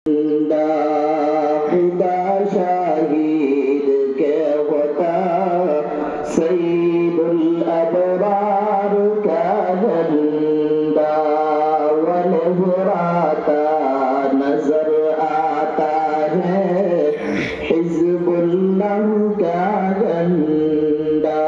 خدا شاہد کے ہوتا سید الابرار کا جھنڈا ولہراتا نظر آتا ہے حزب اللہ کا جھنڈا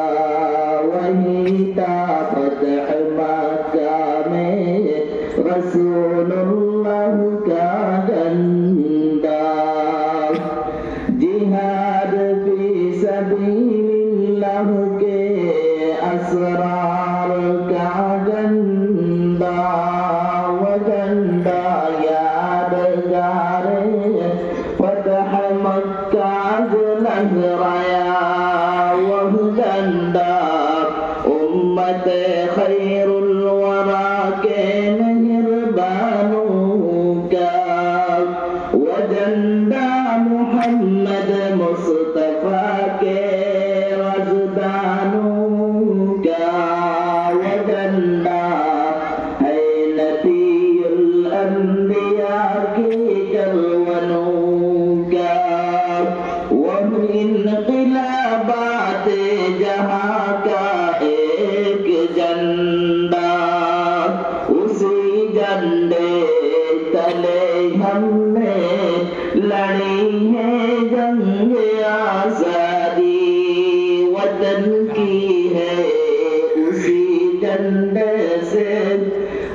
وہی تھا فتح مکہ میں رسول اللہ کا جھنڈا جہاد فی سبیل اللہ کے اسرار کا جھنڈا وہ جھنڈا یادگار فتح مکہ جو لہرایا وہ جھنڈا امت خیر الورا کے مہربانوں کا وہ جھنڈا محمد مصطفیٰ کے رازدانوں کا وہ جھنڈا ہے نبی الانبیاء کی کلونوں کا وہ انقلابات جہاں کا ایک جھنڈا اسی جھنڈے تلے ہم نے لڑی ہے جنگ آزادی وطن کی ہے اسی جھنڈے سے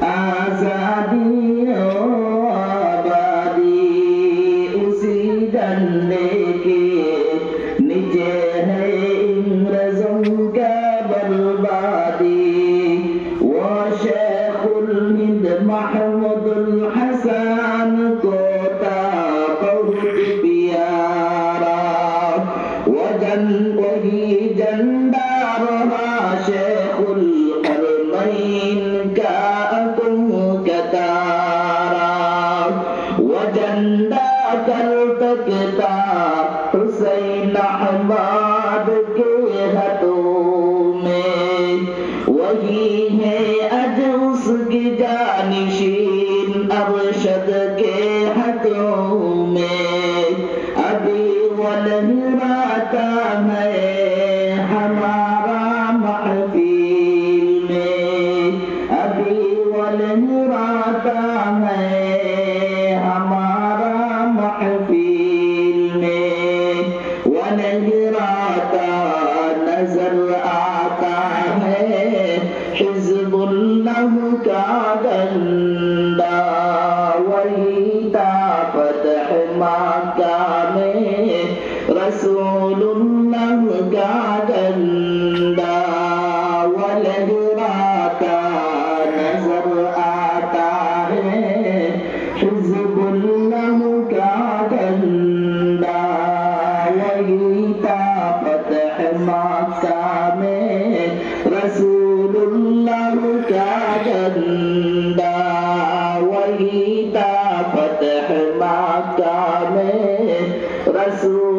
آزادی و آبادی اسی جھنڈے کے نیچے ہے انگریزوں کا بربادی وہ شیخ الہند محمود الحسن کو تھا بہت پیارا وہی جھنڈا رہا شیخ الحرمین کا عدم کا تارا وہ جھنڈا کل تک تھا حسین احمد کے ہاتھوں میں وہی ہے اج اس کی جانشین ارشد کے ہاتھوں میں ابھی وہ لہراتا ہے ہمارا محفل میں ابھی وہ لہراتا ہے ہمارا محفل میں وہ لہراتا نظر آتا ہے حزب اللہ کا جھنڈا وہی تھا فتح مکہ میں رسول اللہ کا جھنڈا وہ لہراتا نظر آتا ہے حزب اللہ کا جھنڈا وہی تھا فتح مکہ میں رسول اللہ کا جھنڈا وہی تھا فتح مکہ میں رسول